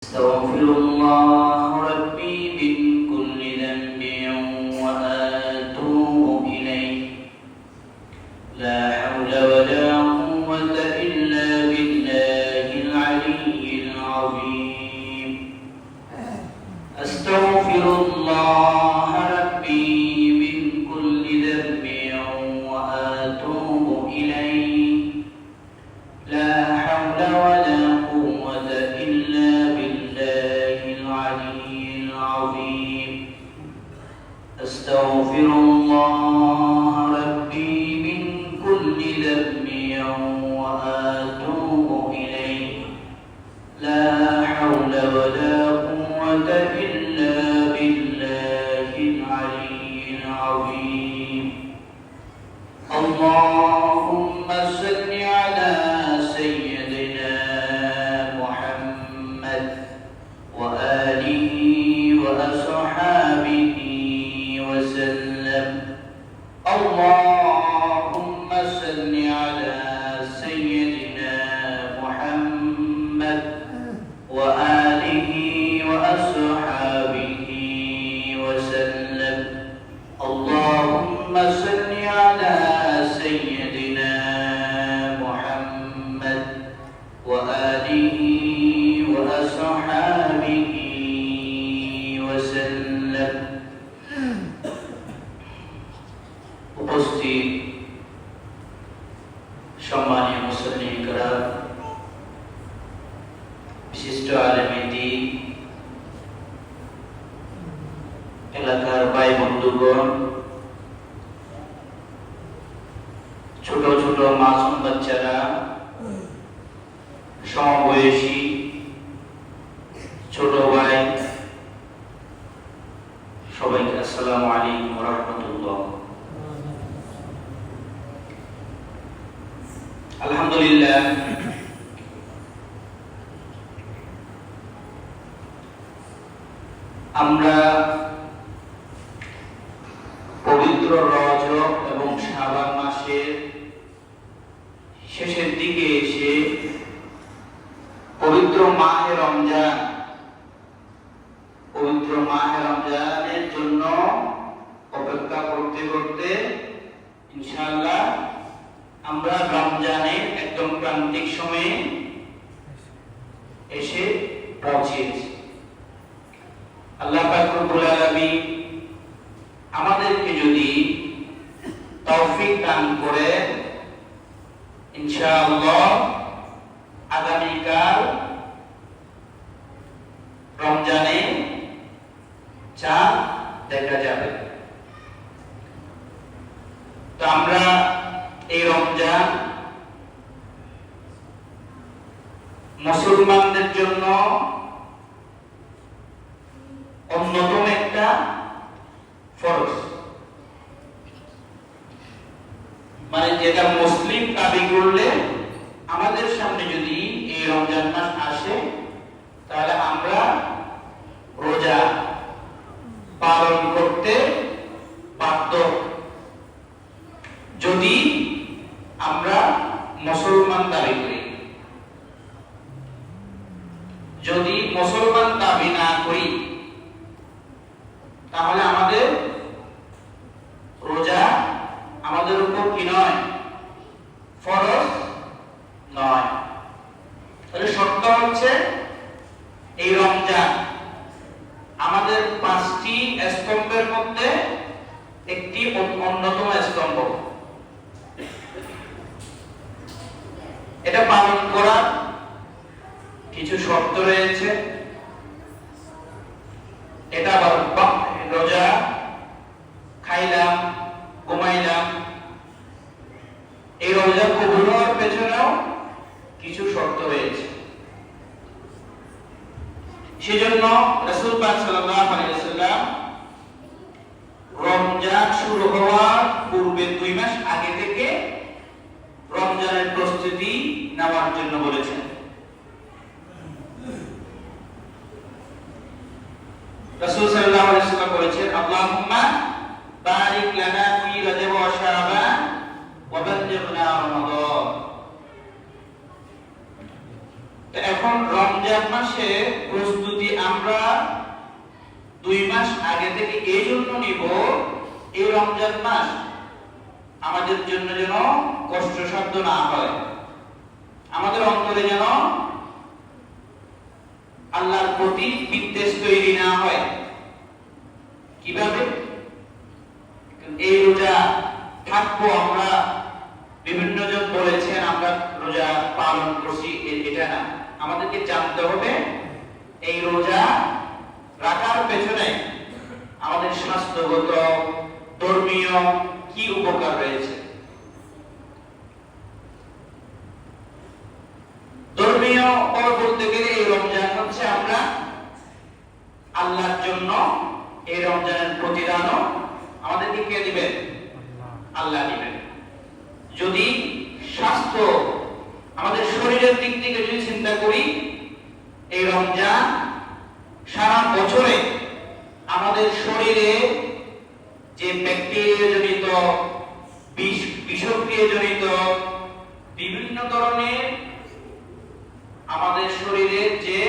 أستغفر الله ربي من كل ذنب وأتوب إليه لا حول ولا قوة إلا بالله العلي العظيم أستغفر الله ربي من كل ذنب وأتوب إليه لا حول ولا قوة إلا بالله العلي العظيم أستغفر الله ربي من كل ذنب وأتوب إليه لا حول ولا قوة إلا بالله العلي العظيم اللهم صل على سيدنا محمد وآله وأصحابه وسلم اللهم صل على سيدنا محمد وآله وأصحابه وسلم اللهم صل على سيدنا محمد وآله وأصحابه وسلم উপস্থিত সম্মানীয় মুসলিম کرام বিশিষ্ট আলেম দ্বীন এলাকার ভাই বন্ধুগণ ছোট ছোট মাসুম বাচ্চারা সমবয়সী ছোট ভাই সবাইকে আসসালামু আলাইকুম ওয়া রাহমাতুল্লাহ। আলহামদুলিল্লাহ আমরা পবিত্র রজব এবং শাবান মাসের শেষের দিকে এসে পবিত্র মাহে রমজানের জন্য অপেক্ষা করতে করতে ইনশাআল্লাহ আমরা রমজানের একদম প্রান্তিক সময়ে এসে পৌঁছেছি। আল্লাহ পাক রব্বুল আলামিন আমাদেরকে যদি তৌফিক দান করে ইনশাআল্লাহ আগামীকাল রমজানে চাঁদ দেখা যাবে। তো আমরা এই রমজান মুসলমানদের জন্য অন্যতম একটা ফরজ, মানে যেটা মুসলিম দাবি করলে আমাদের সামনে যদি এই রমজান মাস আসে তাহলে আমরা রোজা পালন করতে বাধ্য, যদি আমরা মুসলমান দাবি করি। যদি মুসলমান দাবি না করি তাহলে আমাদের রোজা আমাদের উপর কি নয়, ফরজ নয়। তাহলে শর্ত হচ্ছে এই রমজান আমাদের 5টি স্তম্ভের মধ্যে একটি অন্যতম স্তম্ভ। এটা পালন করার কিছু শর্ত রয়েছে। এটা রোজা খাইলাম ঘুমাইলাম, এই রোজা কবুল হওয়ার পেছনেও কিছু শর্ত রয়েছে। সেজন্য রাসূল পাক সাল্লাল্লাহু আলাইহি ওয়াসাল্লাম রমজান শুরু হওয়ার পূর্বে 2 মাস আগে থেকে রমজানের প্রস্তুতি নেওয়ার জন্য বলেছেন। রাসূল সাল্লাল্লাহু আলাইহি ওয়াসাল্লাম বলেছেন, আল্লাহুম্মা বারিক লানা ফি রজব ওয়া শাবান ওয়া বাল্লিগনা রমাদান। তো এখন রমজান মাসে প্রস্তুতি আমরা 2 মাস আগে থেকে এই জন্য নিব, এই রমজান মাস আমাদের জন্য যেন কষ্টসাধ্য না হয়, আমাদের অন্তরে যেন আল্লাহর প্রতি বিদ্বেষ তৈরি না হয়। কিভাবে এই রোজা থাকবো আমরা? বিভিন্ন জন বলেছেন আমরা রোজা পালন করছি, এটা না, আমাদেরকে জানতে হবে এই রোজা রাখার পেছনে আমাদের স্বাস্থ্যগত, ধর্মীয় কি উপকার রয়েছে। ধর্মীয় বলতে গেলে এই রমজান হচ্ছে আমরা আল্লাহর জন্য, এই রমজানের প্রতিদানও আমাদেরকে কে দিবেন? আল্লাহ দিবেন। যদি স্বাস্থ্য, আমাদের শরীরের দিক থেকে যদি চিন্তা করি, এই রমজান সারা বছরে আমাদের শরীরে যে ব্যাকটেরিয়া জনিত, বিষক্রিয়া জনিত বিভিন্ন ধরনের আমাদের শরীরে যে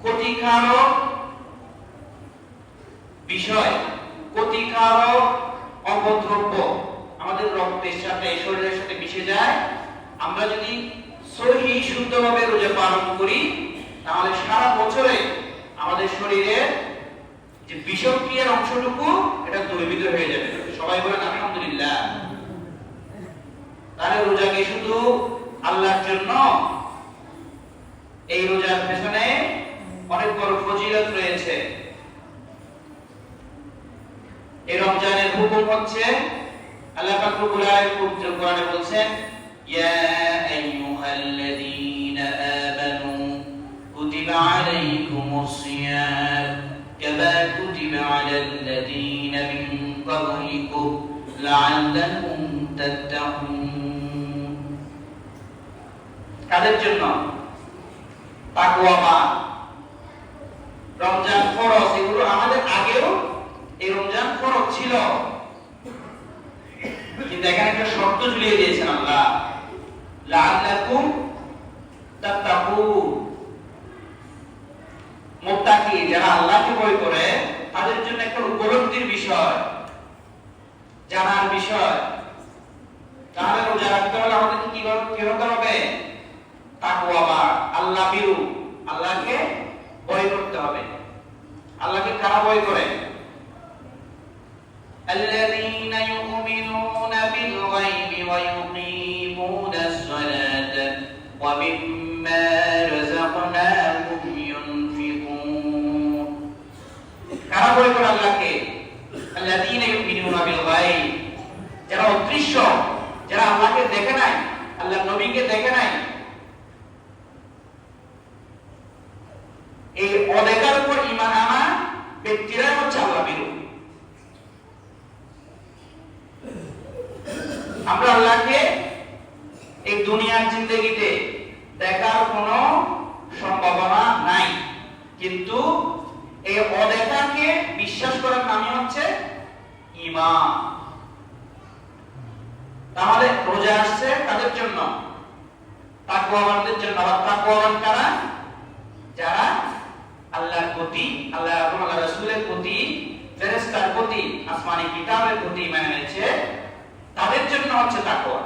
ক্ষতিকারক বিষয়, ক্ষতিকারক অপদ্রব্য আমাদের রক্তের সাথে, শরীরের সাথে মিশে যায়, আমরা যদি সহি শুদ্ধভাবে রোজা পালন করি, তাহলে সারা বছরে আমাদের শরীরে যে বিষক্রিয়ার অংশটুকু এটা দূরীভূত হয়ে যাবে। সবাই বলেন আলহামদুলিল্লাহ। তাহলে রোজা কি শুধু আল্লাহর জন্য? এই রোজার পেছনে অনেক বড় ফজিলত রয়েছে। এই রমজানের হুকুম হচ্ছে, আল্লাহ পাক রব্বুল আলামিন কোরআনে বলছেন, ইয়া আইয়ুহাল্লাযীনা আমানু কুতিবা আলাইকুমুস সিয়াম কামা কুতিবা আলাল্লাযীনা মিন ক্বাবলিকুম লাআল্লাকুম তাত্তাকুন। কাদের জন্য? তাকওয়াবান। রমজান ফরজ, এগুলো আমাদের আগেও এই রমজান ফরজ ছিল, কিন্তু এখানে একটা শর্ত ঝুলিয়ে দিয়েছেন আল্লাহ, লাআল্লাকুম তাত্তাকুন। মুত্তাকি যারা আল্লাহকে ভয় করে তাদের জন্য একটা উপলব্ধির বিষয়, জানার বিষয়। তাহলে রোজা রাখতে হলে আমাদেরকে কি হতে হবে? তাকওয়াবান, আল্লাহ ভীরু, আল্লাহকে ভয় করতে হবে। আল্লাহকে কারা ভয় করে? الذين يؤمنون بالغيب ويقيمون الصلاة ومما رزقناهم ينفقون। কারা ভয় করে আল্লাহকে? الذين يؤمنون بالغيب, যারা অদৃশ্য, যারা আল্লাহকে দেখে নাই, আল্লাহর নবীকে দেখে নাই, এই অদেখার উপর ঈমান আনা ব্যক্তিরা হচ্ছে আল্লাহ ভীরু। আমরা আল্লাহকে এই দুনিয়ার জিন্দেগিতে দেখার কোনো সম্ভাবনা নাই, কিন্তু এই অদেখাকে বিশ্বাস করার নামই হচ্ছে ঈমান। তাহলে রোজা আসছে কাদের জন্য? তাকওয়াবানদের জন্য। আর তাকওয়াবান কারা? যারা আল্লাহর প্রতি, আল্লাহ এবং আল্লাহ রাসূলের প্রতি, ফেরেশতার প্রতি, আসমানি কিতাবের প্রতি ঈমান এনেছে, তাদের জন্য হচ্ছে তাকওয়া।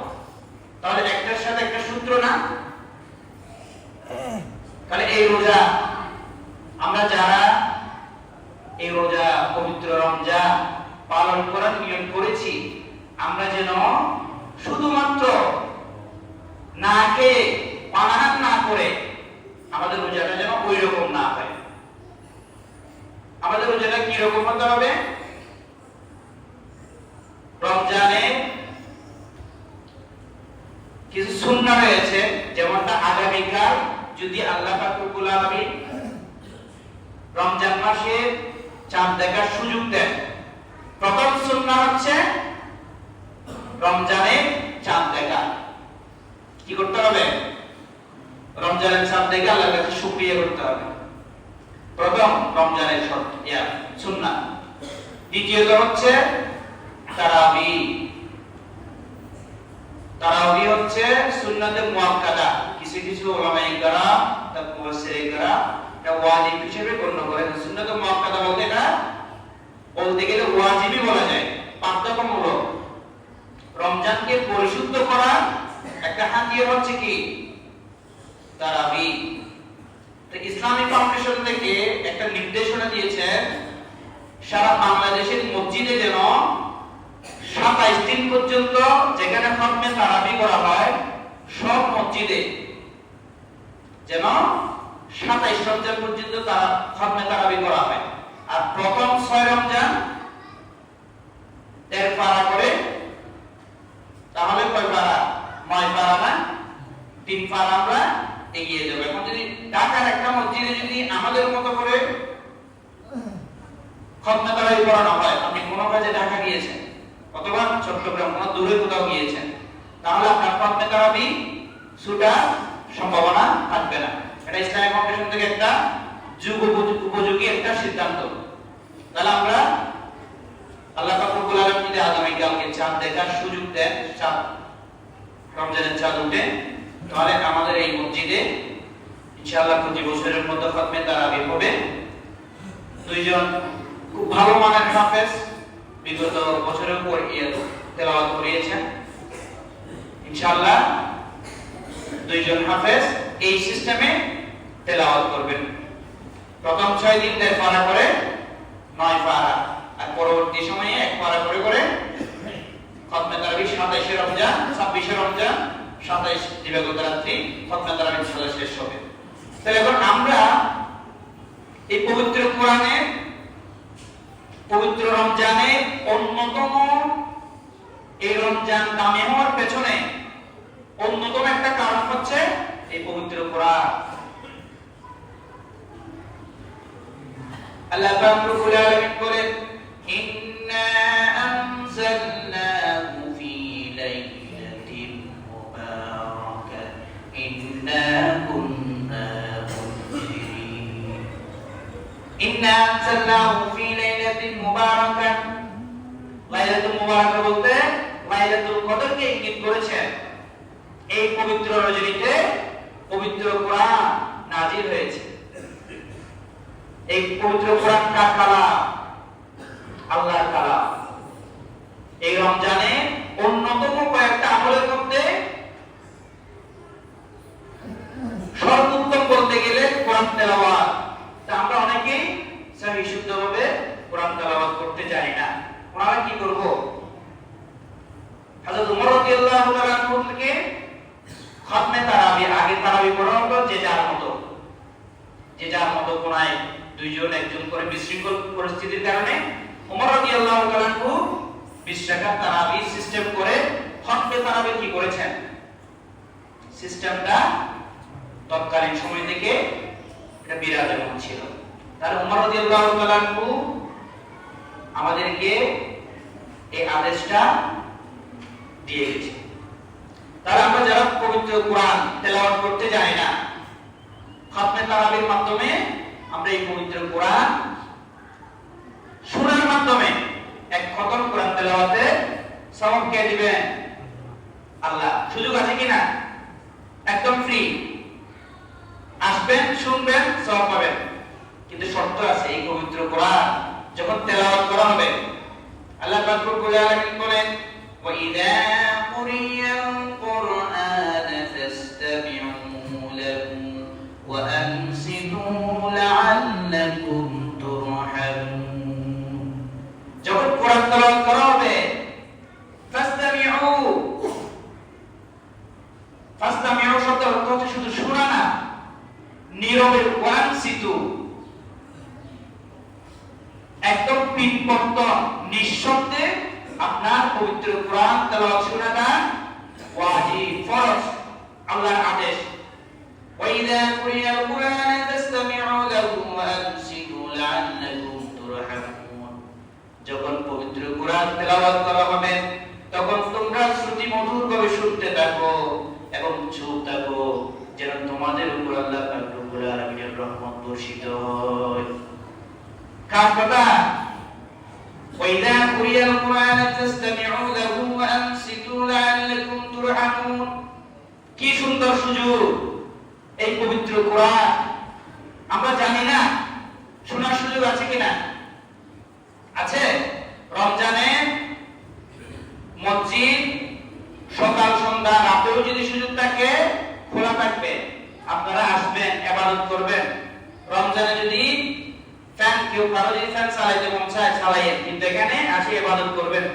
তাহলে একটার সাথে একটা সূত্র না? তাহলে এই রোজা আমরা যারা এই রোজা, পবিত্র রমজান পালন করার নিয়ম করেছি, আমরা যেন শুধুমাত্র না খেয়ে, পানাহার না করে আমাদের রোজাটা যেন ওই রকম না হয়। আমাদের রোজাটা কি রকম হতে হবে? রমজানে কিছু সুন্নাহ রয়েছে, যেমনটা আগামীকাল যদি আল্লাহ পাক রব্বুল আলামিন রমজান মাসে চাঁদ দেখার সুযোগ দেন, প্রথম সুন্নাহ হচ্ছে রমজানে চাঁদ দেখা। কি করতে হবে? রমজানের চাঁদ দেখে আল্লাহর কাছে শুকরিয়া করতে হবে, প্রথম রমজানের সুন্নাহ। দ্বিতীয়ত হচ্ছে তারাবি। তারাবি হচ্ছে সুন্নাতে মুআক্কাদা। কিছু কিছু উলামায়ে কেরাম, মুফাসসিরিনে কেরাম এটা ওয়াজিব হিসেবে গণ্য করেন। সুন্নাত মুআক্কাদা বলতে গেলে ওয়াজিবই বলা যায়, বাধ্যতামূলক। রমজানকে পরিশুদ্ধ করার একটা হাতিয়ার হচ্ছে কি? তারাবি। তো ইসলামিক ফাউন্ডেশন থেকে একটা নির্দেশনা দিয়েছে, সারা বাংলাদেশের মসজিদে যেন 27 দিন পর্যন্ত যেখানে খতমে তারাবি করা হয়, সব মসজিদে যেন 27 রমজান পর্যন্ত খতমে তারাবি করা হয়। আর প্রথম 6 রমজান 1.5 পারা করে, তাহলে কয় পারা? 9 পারা না, 3 পারা আমরা এগিয়ে যাব। এখন যদি ঢাকার একটা মসজিদে যদি আমাদের মতো করে খতমে তারাবি পড়ানো হয়, আপনি কোনো কাজে ঢাকা গিয়েছেন অথবা চট্টগ্রাম কোনো দূরে কোথাও গিয়েছেন, তাহলে আপনার খতমে তারাবি ছুটার সম্ভাবনা থাকবে না। এটা ইসলামিক ফাউন্ডেশন থেকে একটা যুগ উপযোগী একটা সিদ্ধান্ত। তাহলে আমরা আল্লাহ পাক রব্বুল আলামিন যদি আগামী কালকে চাঁদ দেখার সুযোগ দেন, চাঁদ রমজানের চাঁদ উঠে, তাহলে আমাদের এই মসজিদে ইনশাআল্লাহ প্রতি বছরের মতো খতমে তারাবি হবে। দুইজন খুব ভালো মানের হাফেজ বিগত বছরের পর তেলাওয়াত করিয়েছেন। ইনশাআল্লাহ দুইজন হাফেজ এই সিস্টেমে তেলাওয়াত করবেন। প্রথম 6 দিন 1.5 পারা করে 9 পারা, আর পরবর্তী সময়ে 1 পারা করে করে খতমে তারাবি 27 রমজান, 26 রমজান, 27 দিবাগত রাত্রি খতমে তারাবি শেষ হবে। তাহলে এখন আমরা এই পবিত্র কোরআনে পবিত্র রমজানে অন্যতম, এই রমজান দামি হওয়ার পেছনে অন্যতম একটা কারণ হচ্ছে এই পবিত্র কোরআন। আল্লাহ পাক রব্বুল আলামিন বলেন, ইন্না আনজালনাহু ফি লাইলাতিন মুবারাকাহ ইন্না কুন্না মুনজিরিন। ইন্না আনজালনাহু ফি লাইলাতিন মুবারাকাহ, লাইলাতুল মুবারাকা বলতে লাইলাতুল কদরকে ইঙ্গিত করেছেন। এই পবিত্র রজনীতে পবিত্র কোরআন নাজিল হয়েছে। এই পবিত্র কোরআন কার কালাম? আল্লাহর কালাম। এই রমজানে অন্যতম কয়েকটা আমলের মধ্যে সর্বোত্তম বলতে গেলে কোরআন তেলাওয়াত। তা আমরা অনেকেই সহি শুদ্ধভাবে কোরআন তেলাওয়াত করতে জানি না। আমরা কি করব? হযরত ওমর রাদিয়াল্লাহু তাআলা আনহু থেকে খতমে তারাবি, আগে তারাবি পড়া হতো যে যার মতো কোনায় দুইজন একজন করে বিশৃঙ্খল পরিস্থিতির কারণে ওমর রাদিয়াল্লাহু তাআলা আনহু 20 রাকাত তারাবি সিস্টেম করে খতমে তারাবি কি করেছেন? সিস্টেমটা তৎকালীন সময় থেকে এটা বিরাজমান ছিল। তার ওমর রাদিয়াল্লাহু তাআলা আনহু আমাদেরকে এই আদেশটা দিয়ে গেছে। তাহলে আমরা যারা পবিত্র কোরআন তেলাওয়াত করতে জানি না, খতমে তারাবির মাধ্যমে আমরা এই পবিত্র কোরআন শোনার মাধ্যমে এক খতম কোরআন তেলাওয়াতে সওয়াব কে দিবেন? আল্লাহ। সুযোগ আছে কিনা? একদম ফ্রি। আসবেন, শুনবেন, সওয়াব পাবেন। কিন্তু শর্ত আছে, এই পবিত্র কোরআন যখন তেলাওয়াত করা হবে, আল্লাহ পাক রব্বুল আলামিন বলেন, ওয়া ইযা কুরিয়াল কুরআন ফাসতামিউ লাহু ওয়া আনসিতু লাআল্লাকুম তুরহামুন। যখন কোরআন তেলাওয়াত করা হবে, ফাসতামিউ শব্দের অর্থ হচ্ছে শুধু শোনা না, নীরবে ওয়ানসিতু, একদম পিনপতন নিঃশব্দে আপনার পবিত্র কোরআন তেলাওয়াত শোনাটা ওয়াজিব, ফরজ, আল্লাহর আদেশ। ওয়া ইযা কুরিয়াল কুরআন ফাসতামিউ লাহু ওয়া আনসিতু লাআল্লাকুম তুরহামুন। যখন পবিত্র কোরআন তেলাওয়াত করা হবে, তখন তোমরা শ্রুতি মধুরভাবে শুনতে থাকো এবং চুপ থাকো, যেন তোমাদের উপর আল্লাহ পাক রব্বুল আলামিনের রহমত বর্ষিত হয়। কার কথা? وَإِذَا قُرِئَ الْقُرْآنُ فَاسْتَمِعُوا لَهُ وَأَنصِتُوا لَعَلَّكُمْ تُرْحَمُونَ। কি সুন্দর সুযোগ! এই পবিত্র কোরআন আমরা জানি না, শোনার সুযোগ আছে কিনা? আছে। রমজানে মসজিদ সকাল সন্ধ্যা রাতেও যদি সুযোগ থাকে খোলা থাকবে, আপনারা আসবেন, ইবাদত করবেন। রমজানে যদি কেউ কারো যদি ফ্যান চালাইতে মন চায় চালাইয়েন, কিন্তু এখানে আসে ইবাদত করবেন,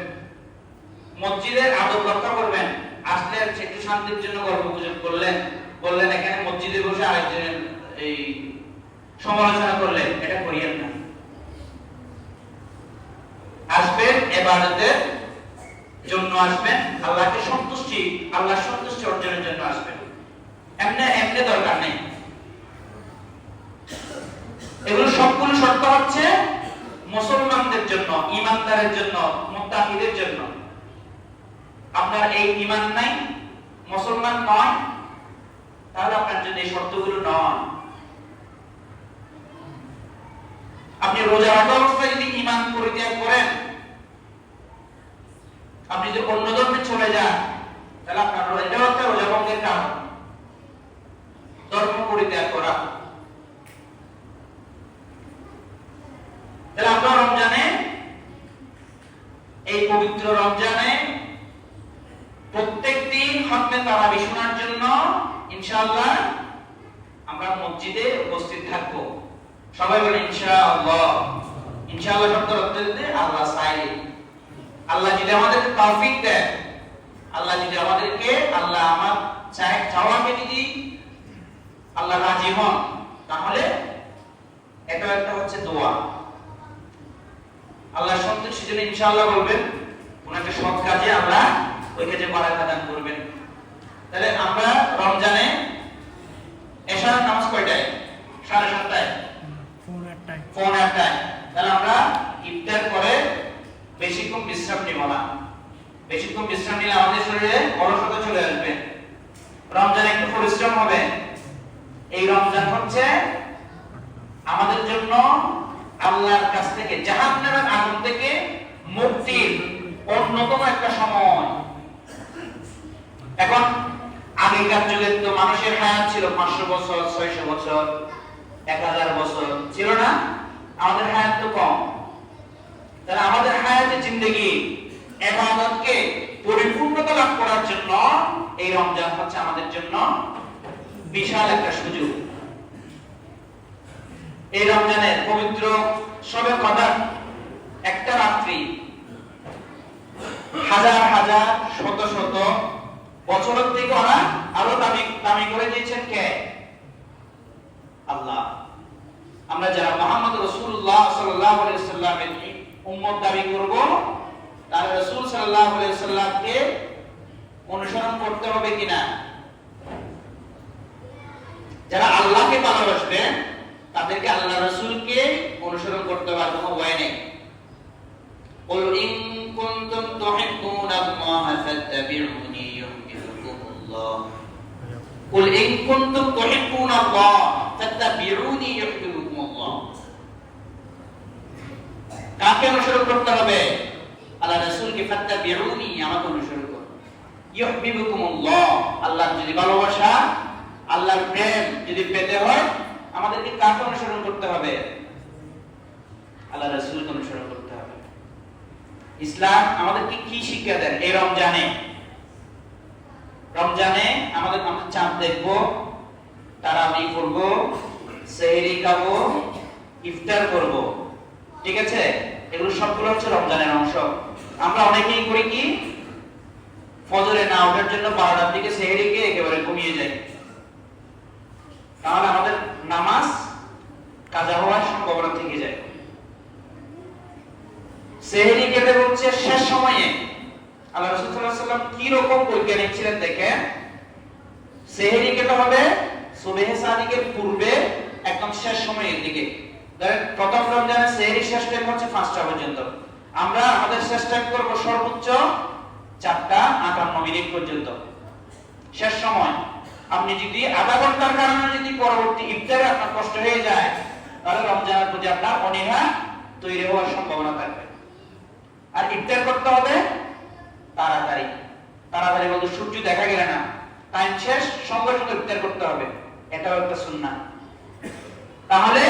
মসজিদের আদব রক্ষা করবেন। আসলে একটু শান্তির জন্য গল্প গুজব বললেন এখানে মসজিদে বসে আরেকজনের এই সমালোচনা করলেন, এটা করিয়েন না। আসবেন ইবাদতের জন্য আসবেন, আল্লাহর সন্তুষ্টি অর্জনের জন্য আসবেন, এমনি দরকার নেই। এগুলো সবগুলো শর্ত হচ্ছে মুসলমানদের জন্য, ঈমানদারের জন্য, মুত্তাকিদের জন্য। আপনার এই ঈমান নাই, মুসলমান নয়, তাহলে আপনার জন্য এই শর্তগুলো নয়। আপনি রোজা রাখা অবস্থায় যদি ঈমান পরিত্যাগ করেন, আপনি যদি অন্য ধর্মে চলে যান, তাহলে আপনার এটাও একটা রোজা ভঙ্গের কারণ, ধর্ম পরিত্যাগ করা। তাহলে আমরা রমজানে, এই পবিত্র রমজানে প্রত্যেকদিন খতমে তারাবি শোনার জন্য ইনশাআল্লাহ আমরা মসজিদে উপস্থিত থাকব। সবাই বলেন ইনশাআল্লাহ। ইনশাআল্লাহ শব্দের অর্থ হচ্ছে আল্লাহ চাইলে, আল্লাহ যদি আমাদেরকে তৌফিক দেয়, আল্লাহ যদি আমাদেরকে, আল্লাহ আমার চাওয়াকে যদি আল্লাহ রাজি হন, তাহলে এটা একটা হচ্ছে দোয়া। আল্লাহ সন্তুষ্টির জন্য ইনশাআল্লাহ বলবেন, কোন একটা সৎ কাজে আল্লাহ ওই কাজে বারাকা দান করবেন। তাহলে আমরা রমজানে এশার নামাজ কয়টায়? 7:30টায়, 4:30টায়। তাহলে আমরা ইফতার করে বেশিক্ষণ বিশ্রাম নিব না। বেশিক্ষণ বিশ্রাম নিলে আমাদের শরীরে অলসতা চলে আসবে। রমজানে একটু পরিশ্রম হবে। এই রমজান হচ্ছে আমাদের জন্য আল্লাহর কাছ থেকে, জাহান্নামের আগুন থেকে মুক্তির অন্যতম একটা সময়। এখন আগেকার যুগে তো মানুষের হায়াত ছিল 500 বছর, 600 বছর, 1000 বছর ছিল না। আমাদের হায়াত তো কম। তাহলে আমাদের হায়াতে জিন্দেগি ইবাদতকে পরিপূর্ণতা লাভ করার জন্য এই রমজান হচ্ছে আমাদের জন্য বিশাল একটা সুযোগ। এই রমজানের পবিত্র শবে কদর একটা রাত্রি হাজার হাজার শত শত বছরের থেকে ওরা আরো দামি করে দিয়েছেন কে? আল্লাহ। আমরা যারা মুহাম্মদ রাসূলুল্লাহ সাল্লাল্লাহু আলাইহি ওয়াসাল্লামের উম্মত দাবি করব, তাহলে রাসূল সাল্লাল্লাহু আলাইহি ওয়াসাল্লামকে অনুসরণ করতে হবে কিনা? যারা আল্লাহকে ভালোবাসবে তাদেরকে আল্লাহ রাসূলকে অনুসরণ করতে হবে, কোনো ওয়ে নেই। কুল ইন কুনতুম তুহিব্বুনাল্লাহা ফাত্তাবিউনি ইউহিব্বুকুমুল্লাহ। কুল ইন কুনতুম তুহিব্বুনাল্লাহ ফাত্তাবিউনি ইউহিব্বুকুমুল্লাহ। কাকে অনুসরণ করতে হবে? আল্লাহ রাসূলকে। ফাত্তাবিউনি, আমাকে অনুসরণ করুন। ইউহিব্বুকুমুল্লাহ, আল্লাহর যদি ভালোবাসা, আল্লাহর প্রেম যদি পেতে হয়, আমাদেরকে কাকে অনুসরণ করতে হবে? আল্লাহ রাসূলকে অনুসরণ করতে হবে। ইসলাম আমাদেরকে কি শিক্ষা দেন এই রমজানে? রমজানে আমরা চাঁদ দেখবো, তারাবি করব, সেহরি খাবো, ইফতার করব, ঠিক আছে? এগুলো সবগুলো হচ্ছে রমজানের অংশ। আমরা অনেকেই করি কি, ফজরে না ওঠার জন্য 12টার দিকে সেহরিকে একেবারে ঘুমিয়ে যাই, তাহলে আমাদের নামাজ কাজা হওয়ার সম্ভাবনা থেকে যায়। সেহরি খেতে হচ্ছে শেষ সময়ে। আল্লাহ রাসূল সাল্লাল্লাহু আলাইহি ওয়াসাল্লাম কি রকম বৈজ্ঞানিক ছিলেন দেখেন। সেহরি খেতে হবে সুবহে সাদিকের পূর্বে, একদম শেষ সময়ের দিকে। ধরেন প্রথম রমজানে সেহরি শেষ টাইম হচ্ছে 5টা পর্যন্ত, আমরা আমাদের শেষ টাইম করব সর্বোচ্চ 4:58 পর্যন্ত শেষ সময়। আপনি যদি আধা ঘন্টার কারণে যদি পরবর্তী ইফতারে আপনার কষ্ট হয়ে যায়, তাহলে রমজানের প্রতি আপনার অনীহা তৈরি হওয়ার সম্ভাবনা থাকবে। আর ইফতার করতে হবে তাড়াতাড়ি। তাড়াতাড়ি বলতে সূর্য দেখা গেলে না, টাইম শেষ, সঙ্গে সঙ্গে ইফতার করতে হবে, এটাও একটা সুন্নাহ। তাহলে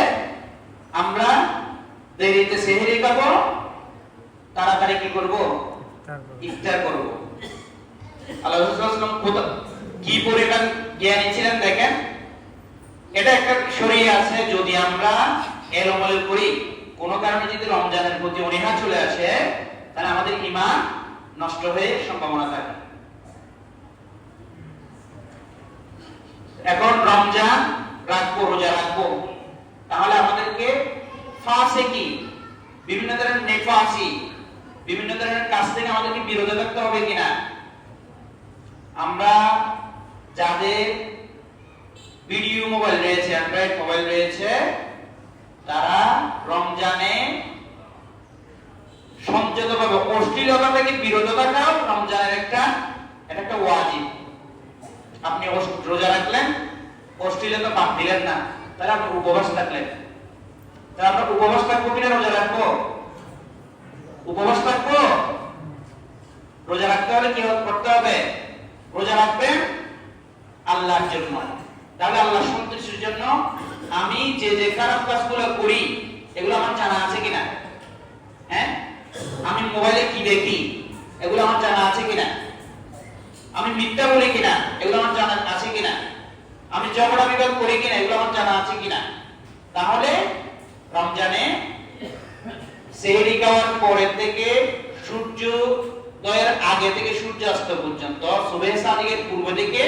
আমরা দেরিতে সেহরি খাবো, তাড়াতাড়ি কি করব? ইফতার করব। আল্লাহ রাসূল সাল্লাল্লাহু আলাইহি ওয়াসাল্লাম কি পরিমাণ জ্ঞানী ছিলেন দেখেন। এটা একটা শরীয়ত আছে, যদি আমরা এলোমেলো করি, কোনো কারণে যদি রমজানের প্রতি অনীহা চলে আসে, তাহলে আমাদের ঈমান নষ্ট হয়ে সম্ভাবনা থাকে। এখন রমজান রাখবো, রোজা রাখবো, তাহলে আমাদেরকে ফাসিকি, বিভিন্ন ধরনের নেফাসি, বিভিন্ন ধরনের কাজ থেকে আমাদেরকে বিরত থাকতে হবে কিনা। আমরা যাদের ভিডিও মোবাইল রয়েছে, অ্যান্ড্রয়েড মোবাইল রয়েছে, তারা রমজানে সংযতভাবে অশ্লীলতা থেকে বিরত থাকাও রমজানের একটা ওয়াজিব। আপনি রোজা রাখলেন, অশ্লীলতা বাদ দিলেন না, তাহলে আপনি উপবাস থাকলেন। তাহলে আমরা উপবাস থাকবো কিনা রোজা রাখবো? উপবাস থাকবো। রোজা রাখতে হলে কি করতে হবে? রোজা রাখবেন আল্লাহর জন্য। তাহলে আল্লাহ সন্তুষ্টির জন্য আমি যে খারাপ কাজগুলো করি, এগুলো আমার জানা আছে কিনা? হ্যাঁ, আমি মোবাইলে কি দেখি, এগুলো আমার জানা আছে কিনা? আমি মিথ্যা বলি কিনা, এগুলো আমার জানা আছে কিনা? আমি ঝগড়া বিবাদ করি কিনা, এগুলো আমার জানা আছে কিনা? তাহলে রমজানে সেহরি খাওয়ার পরে থেকে সূর্যোদয়ের আগে থেকে সূর্যাস্ত পর্যন্ত, সুবহে সাদিকের পূর্ব থেকে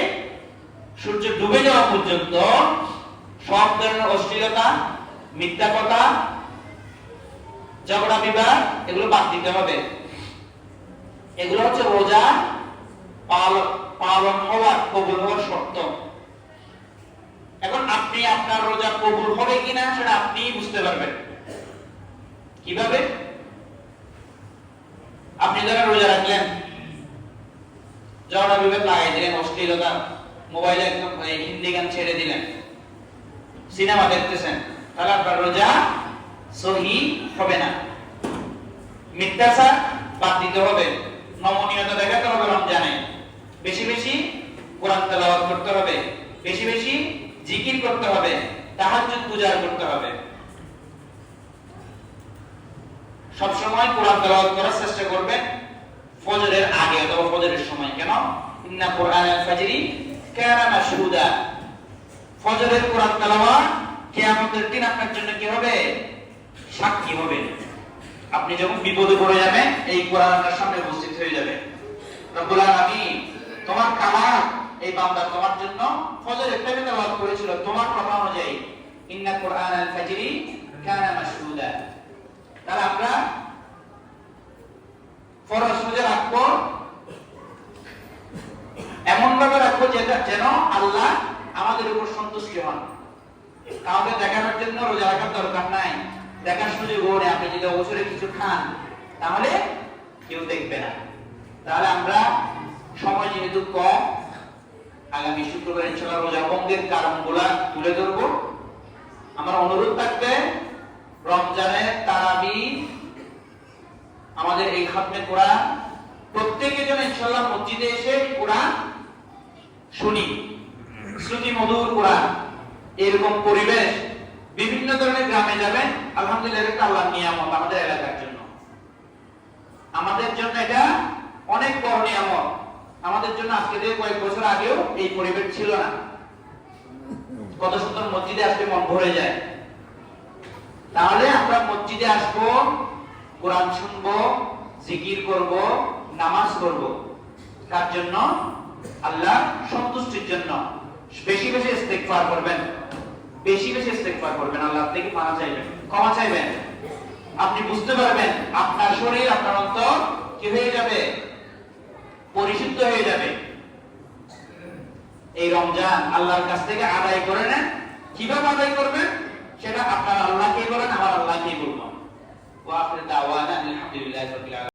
সূর্য ডুবে যাওয়া পর্যন্ত সব ধরনের অশ্লীলতা, মিথ্যা কথা, ঝগড়া বিবাদ, এগুলো বাদ দিতে হবে। এগুলো হচ্ছে রোজা পালন হওয়ার, কবুল হওয়ার শর্ত। এখন আপনি আপনার রোজা কবুল হবে কিনা সেটা আপনিই বুঝতে পারবেন। কিভাবে? আপনি যারা রোজা রাখলেন, ঝগড়া বিবাদ লাগাই দিলেন, অশ্লীলতা, মোবাইলে একদম হিন্দি গান ছেড়ে দিলেন, সিনেমা দেখতেছেন, তাহলে আপনার রোজা সহিহ হবে না। মিথ্যাচার বাদ দিতে হবে, নমনীয়তা দেখাতে হবে রমজানে, বেশি বেশি কোরআন তেলাওয়াত করতে হবে, বেশি বেশি জিকির করতে হবে, তাহাজ্জুদ গুজার করতে হবে। সব সময় কোরআন তেলাওয়াত করার চেষ্টা করবেন ফজরের আগে অথবা ফজরের সময়। কেন? ইন্না কুরআনাল ফাজরি কানা মাশহুদা। ফজরের কোরআন তেলাওয়াত কিয়ামতের দিন আপনার জন্য কি হবে? সাক্ষী হবে। আপনি যখন বিপদে পড়ে যাবেন, এই কোরআন আপনার সামনে উপস্থিত হয়ে যাবে। রব্বুল আলামিন তোমার কালাম, এই বান্দা তোমার জন্য ফজরের টাইমে তেলাওয়াত করেছিল তোমার কথা অনুযায়ী। ইন্না কুরআনাল ফাজরি কানা মাশহুদা। তাহলে আমরা ফরজ রোজা রাখবো, এমন ভাবে রাখবো যেন আল্লাহ আমাদের উপর সন্তুষ্ট হন। কাউকে দেখানোর জন্য রোজা রাখার দরকার নাই, দেখার সুযোগ হলে আপনি যদি অবসরে কিছু খান, তাহলে কেউ দেখবে না। তাহলে আমরা সময় যেহেতু কম, আগামী শুক্রবার ইনশাআল্লাহ রোজা ভঙ্গের কারণগুলো তুলে ধরবো। আমার অনুরোধ থাকবে, রমজানের তারাবি, আমাদের এই খাতমে কোরআন, প্রত্যেকে যেন ইনশাআল্লাহ মসজিদে এসে কোরআন শুনি, শ্রুতি মধুর কোরআন। এরকম পরিবেশ বিভিন্ন ধরনের গ্রামে যাবেন, আলহামদুলিল্লাহ এটা আল্লাহর নিয়ামত আমাদের এলাকার জন্য। আমাদের জন্য এটা অনেক বড় নিয়ামত। আমাদের জন্য আজকে থেকে কয়েক বছর আগেও এই পরিবেশ ছিল না। কত সুন্দর মসজিদে আসলে মন ভরে যায়। তাহলে আমরা মসজিদে আসবো, কোরআন শুনবো, জিকির করব, নামাজ করব। তার জন্য আল্লাহ সন্তুষ্টির জন্য বেশি বেশি ইস্তেগফার করবেন, বেশি বেশি ইস্তেগফার করবেন, আল্লাহ থেকে পানা চাইবেন, ক্ষমা চাইবেন। আপনি বুঝতে পারবেন আপনার শরীর, আপনার অন্তর কি হয়ে যাবে? পরিশুদ্ধ হয়ে যাবে। এই রমজান আল্লাহর কাছ থেকে আদায় করে নেন। কিভাবে আদায় করবেন সেটা আপনার আল্লাহকেই বলেন, আমার আল্লাহকেই বলবো। ওয়া আখিরু দাওয়ানা আলহামদুলিল্লাহি রাব্বিল আলামিন।